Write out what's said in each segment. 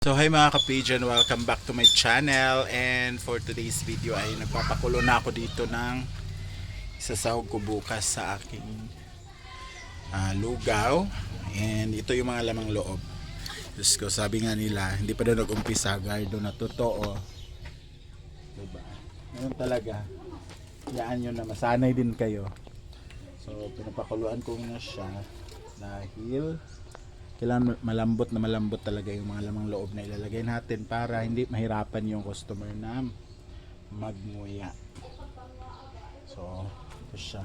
So hi mga ka-pigeon, welcome back to my channel, and for today's video ay nagpapakulo na ako dito ng isasahog ko bukas sa aking lugaw, and ito yung mga lamang loob. Diyos ko, sabi nga nila hindi pa daw nag-umpisa, gardo na totoo, diba? Ngayon talaga, yaan nyo na masanay din kayo. So pinapakuluan ko na siya dahil kailangan malambot talaga yung mga lamang loob na ilalagay natin para hindi mahirapan yung customer na magmuya. So ito siya,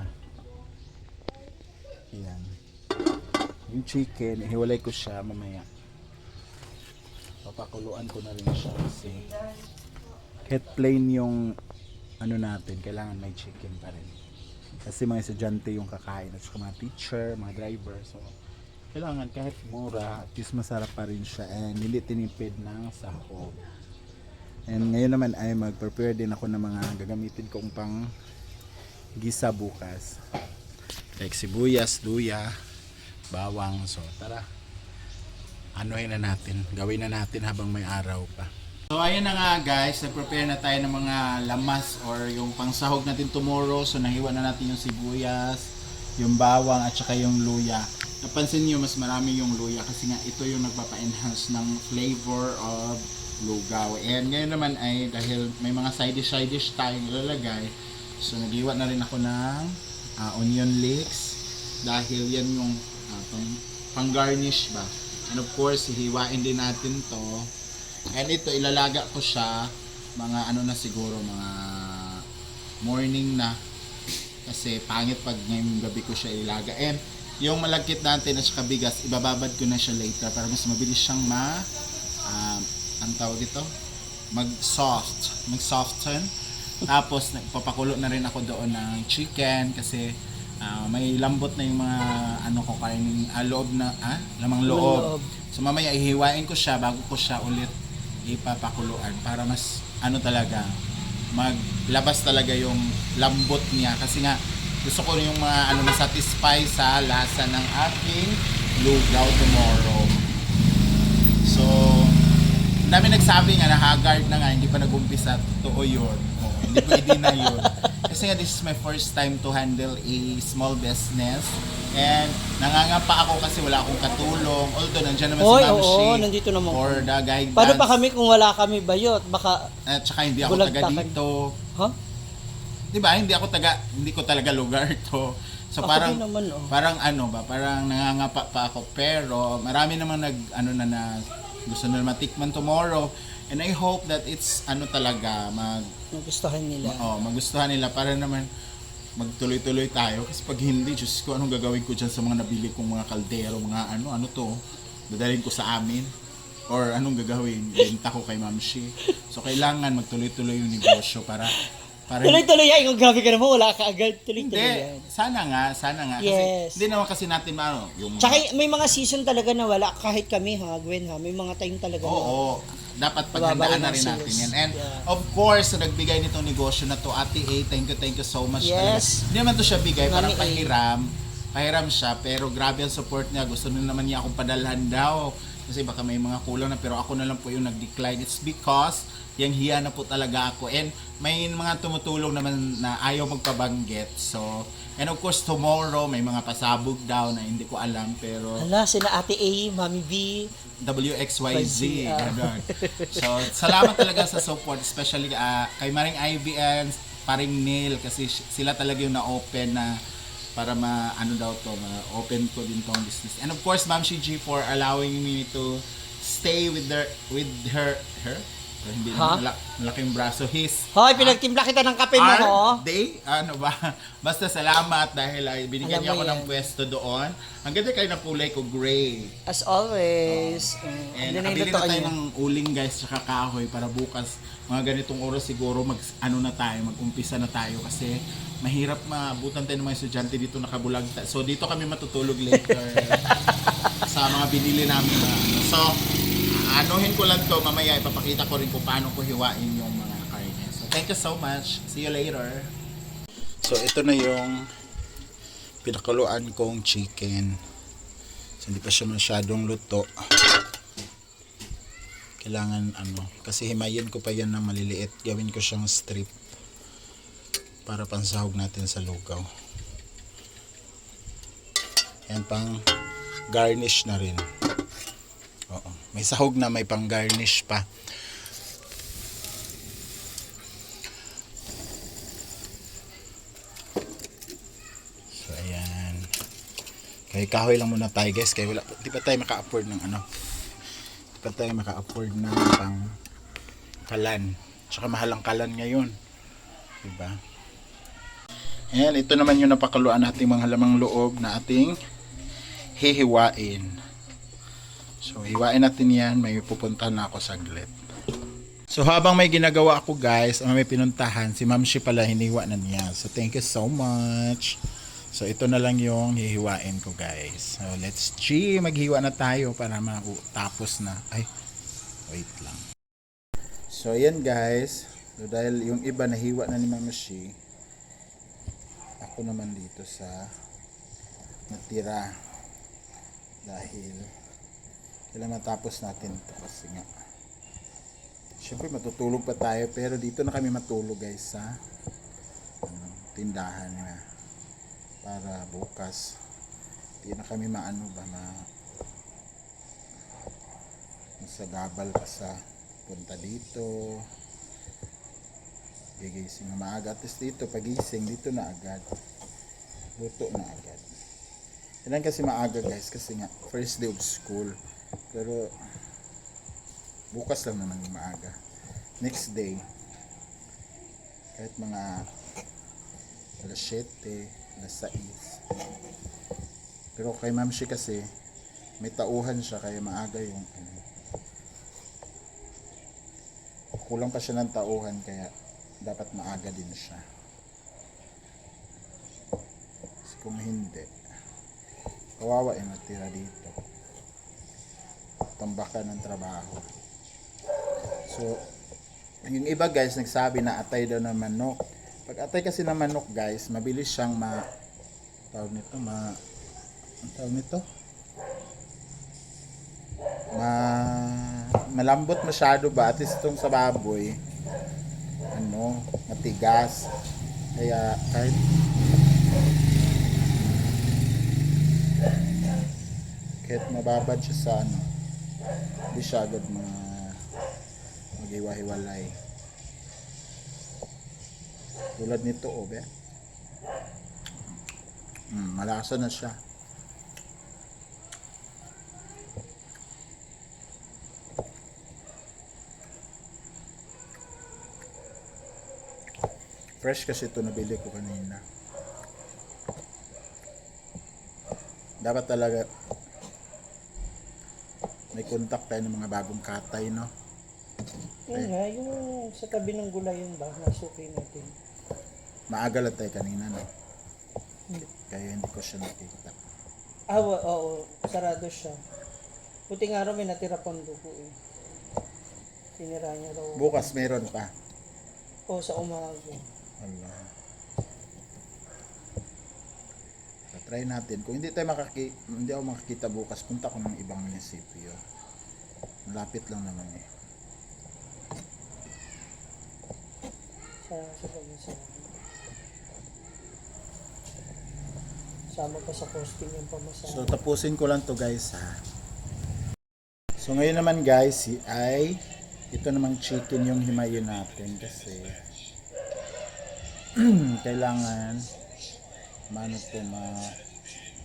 yan yung chicken, ihiwalay ko siya mamaya. Papakuluan ko na rin siya kasi kahit plain yung ano natin, kailangan may chicken pa rin kasi mga estudyante yung kakain at saka mga teacher, mga driver. So kailangan kahit mura, at least masarap pa rin siya and hindi tinipid ng sahog. And ngayon naman ay mag-prepare din ako ng mga gagamitin kong pang gisa bukas, like sibuyas, luya, bawang. So tara, anuhin na natin, gawin na natin habang may araw pa. So ayun na nga guys, nag-prepare na tayo ng mga lamas or yung pang sahog natin tomorrow. So nahiwa na natin yung sibuyas, yung bawang at saka yung luya. Napansin niyo mas marami yung luya kasi nga ito yung nagpapa-enhance ng flavor of lugaw. And ngayon naman ay dahil may mga side dish tayong ilalagay, so naghiwa na rin ako ng onion leeks dahil yan yung pang garnish ba. And of course hihiwain din natin to, and ito ilalaga ko siya mga ano na siguro mga morning na kasi pangit pag ngayong gabi ko siya ilaga. And yung malagkit natin at saka bigas, ibababad ko na siya later para mas mabilis siyang ang tawag ito, mag-soften. Tapos nagpapakulo na rin ako doon ng chicken kasi may lambot na yung mga ano ko karning loob na lamang loob. So mamaya ihiwain ko siya bago ko siya ulit ipapakuluan para mas ano talaga, maglabas talaga yung lambot niya kasi nga gusto ko yung mga ano na-satisfy sa lasa ng aking lugaw tomorrow. So, dami nagsabi nga na haggard na nga, hindi pa nag-umpisa. Totoo yun. Hindi ko i-deny yun. Kasi nga this is my first time to handle a small business. And nangangapa ako kasi wala akong katulong. Although nandiyan naman si Ma'am Shi nandito naman for the guidance. Paano pa kami kung wala kami bayot? Baka at saka hindi ako taga dito. Huh? Diba, hindi ko talaga lugar to. So ako parang naman, parang ano ba, parang nangangapa pa ako, pero marami namang na gusto na matikman tomorrow, and I hope that it's talaga magustuhan nila. Magustuhan nila para naman magtuloy-tuloy tayo kasi pag hindi, Diyos ko, anong gagawin ko dyan sa mga nabili kong mga kaldero, mga ano to, dadalhin ko sa amin or anong gagawin, benta ko kay Ma'am Shi. So kailangan magtuloy-tuloy yung negosyo para Tuloy-tuloy yan. Kung grabe ka naman, wala ka agad. Tuloy-tuloy yan. Sana nga. Yes. Kasi hindi naman kasi natin yung Tsaka may mga season talaga na wala. Kahit kami Gwen may mga time talaga Oo. Dapat paghandaan na rin natin yan. And of course, nagbigay nitong negosyo na to, Ate A, thank you so much. Yes. Hindi naman to siya bigay, parang Mami pahiram siya, pero grabe ang support niya. Gusto na naman niya akong padalhan daw. Kasi baka may mga kulang na, pero ako na lang po yung nag-decline. It's because yung hiya na po talaga ako, and may mga tumutulong naman na ayaw magpabanggit. So, and of course tomorrow may mga pasabog daw na hindi ko alam, pero sina Ate A, Mami B, WXYZ, ganun. So, salamat talaga sa support, especially kay Maring Ivy and Paring Neil, kasi sila talaga yung na-open na para ma-open ko din tong business. And of course, Ma'am Shi G for allowing me to stay with her. So, hindi malaking braso. Hoy, pinagtimpla kita ng kape mo, ho? Day? Ano ba? Basta salamat dahil binigyan niya ako ng pwesto doon. Ang ganda kayo ng kulay ko, gray. As always. And nakabili na tayo ng uling guys, tsaka kahoy para bukas, mga ganitong oras siguro mag-umpisa na tayo kasi mahirap maabutan tayo ng mga estudyante dito nakabulag. So dito kami matutulog later sa mga binili namin. So, anuhin ko lang to, mamaya ipapakita ko rin kung paano ko hiwain yung mga karne. So thank you so much. See you later. So ito na yung pinakuluan kong chicken. So hindi pa siya masyadong luto. Kailangan kasi himayin ko pa yan ng maliliit. Gawin ko siyang strip para pansahog natin sa lugaw. Yan, pang garnish na rin. Oo. May sahog na, may pang garnish pa. So ayan. Kaya kahoy lang muna tayo guys. Kaya wala, di pa tayo maka-afford ng Di pa tayo maka-afford ng pang kalan. Tsaka mahal ang kalan ngayon. Diba? Ayan, ito naman yung napakaluan nating mga halamang loob na ating hihiwain. So, hiwain natin yan. May pupuntahan na ako saglit. So, habang may ginagawa ako guys, may pinuntahan, si Ma'am Shi pala hiniwa na niya. So, thank you so much. So, ito na lang yung hihiwain ko guys. So, let's maghiwa na tayo para matapos na. Ay, wait lang. So, ayan guys. So, dahil yung iba nahiwa na ni Ma'am Shi, ako naman dito sa natira. Dahil kailangan matapos natin ito kasi nga syempre matutulog pa tayo, pero dito na kami matulog guys sa tindahan na para bukas hindi na kami masagabal pa sa punta dito, gigising na maaga. At least dito pagising dito na agad, luto na agad. Kailan kasi maaga guys kasi nga first day of school, pero bukas lang naman yung maaga. Next day kahit mga alas 7, alas 6. Pero kay Ma'am Shi kasi may tauhan siya kaya maaga yung kulang pa siya ng tauhan kaya dapat maaga din siya. Kasi kung hindi, kawawa yung natira dito, tambakan ng trabaho. So yung iba guys nagsabi na atay daw ng manok. Pag atay kasi ng manok guys, mabilis siyang tawag nito malambot masyado ba, at least itong sa baboy matigas, kaya kahit mababad siya sa hindi siya agad maghiwa-hiwalay tulad nito be. Malasa na siya. Fresh kasi ito, nabili ko kanina. Dapat talaga may contact tayo ng mga bagong katay, no? Yun nga, yung sa tabi ng gulayan ba, nasuki natin. Maaga lang tayo kanina, no? Kaya hindi ko siya nakita. Oo, sarado siya. Buti nga raw may natira pang dugo eh. Tinira niya raw. Bukas meron pa. O, sa umaga. Allah. Try natin. Kung hindi ako makakita bukas, punta ko ng ibang munisipyo. Malapit lang naman eh. Sa sama pa sa costing yung pamasahe. So tapusin ko lang to guys ha. So ngayon naman guys ay ito namang chicken yung himayin natin kasi kailangan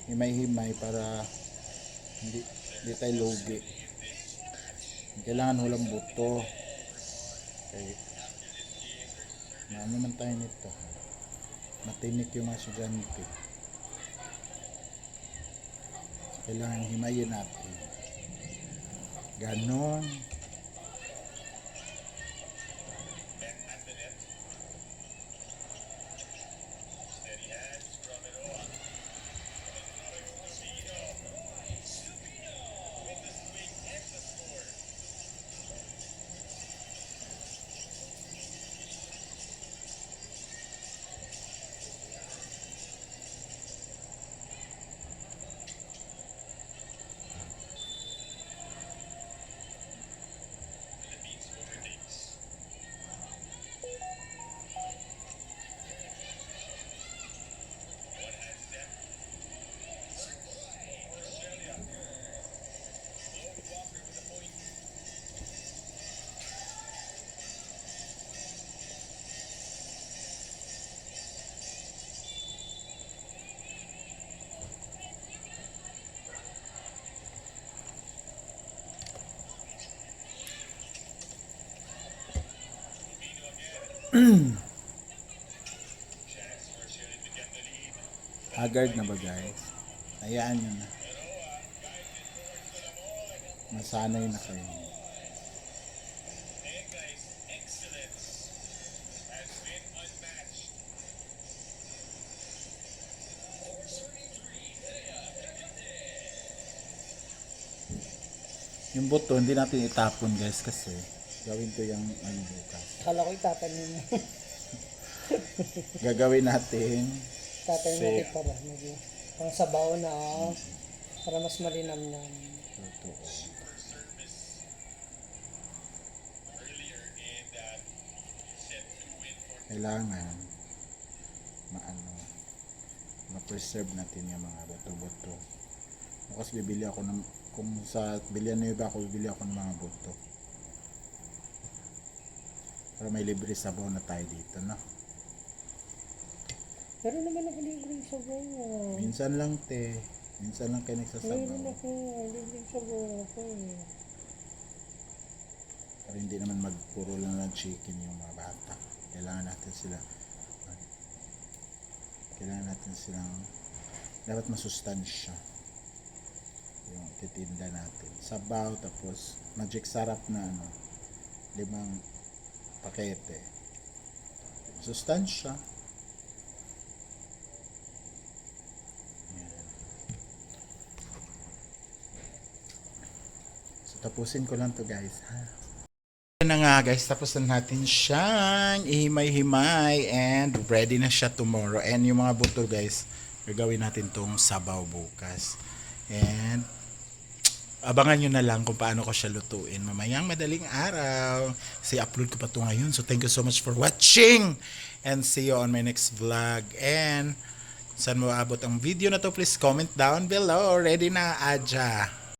himay-himay para hindi tayo lugi. Kailangan walang buto. Okay. Ano man tayo nito. Matinik yung mga estudyante. Kailangan himayin natin. Ganon. Haggard na ba guys? Hayaan nyo na. Masanay na kayo. Yung buto, hindi natin itapon guys kasi gawin ko yung ano bukas. Kala ko itatanim mo. Gagawin natin Tatanim Safe. natin para medyo pang sabaw na para mas malinamnam. totoo. Kailangan ma-preserve natin yung mga buto-buto. Bukas bibili ako ng, kung sa bilihan na iba ako, bibili ako ng mga buto. Para may libre sabaw na tayo dito, no? Pero naman ako libre sabaw. Minsan lang, te. Minsan lang kayo Mayroon nagsasabaw. ako. Libre sabaw ako eh. Para hindi naman magpuro lang ng chicken yung mga bata. Kailangan natin silang dapat masustansya yung titinda natin. Sabaw, tapos magic sarap na 5 pakete. Masustansya. Yan. So tapusin ko lang to guys, ha? Na nga guys, tapos na natin siyang ihimay-himay and ready na siya tomorrow. And yung mga buto guys, gagawin natin tong sabaw bukas. And abangan nyo na lang kung paano ko siya lutuin mamayang madaling araw. Kasi upload ko pa to ngayon. So thank you so much for watching and see you on my next vlog. And kung saan mo abot ang video na to, please comment down below. Ready na, Aja.